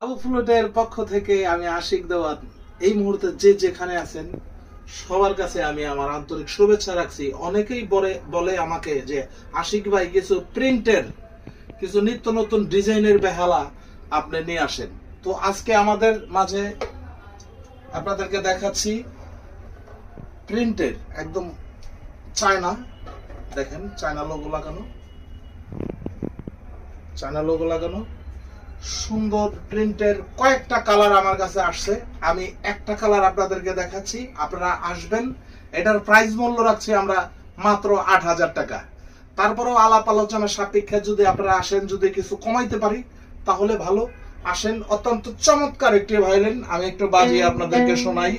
আবু ফ্লুটের পক্ষ থেকে আমি আশিক দেওয়ান এই মুহূর্তে যে যেখানে আছেন সবার কাছে আমি আমার আন্তরিক শুভেচ্ছা রাখছি। অনেকেই বলে আমাকে যে আশিক ভাই কিছু প্রিন্টের কিছু নিত্য নতুন ডিজাইনের বেহালা আপনি নিয়ে আসেন। তো আজকে আমাদের মাঝে আপনাদেরকে দেখাচ্ছি প্রিন্টের একদম চায়না, দেখেন চায়না লোগো লাগানো সুন্দর প্রিন্টের কয়েকটা কালার আমার কাছে আসছে। আমি একটা কালার আপনাদেরকে দেখাচ্ছি, আপনারা আসবেন। এটার প্রাইস মূল্য রাখছি আমরা মাত্র ৮,০০০ টাকা। তারপরেও আলাপ আলোচনা সাপেক্ষে যদি আপনারা আসেন, যদি কিছু কমাইতে পারি তাহলে ভালো। আসেন, অত্যন্ত চমৎকার একটি ভায়োলিন আমি একটু বাজিয়ে আপনাদেরকে শোনাই।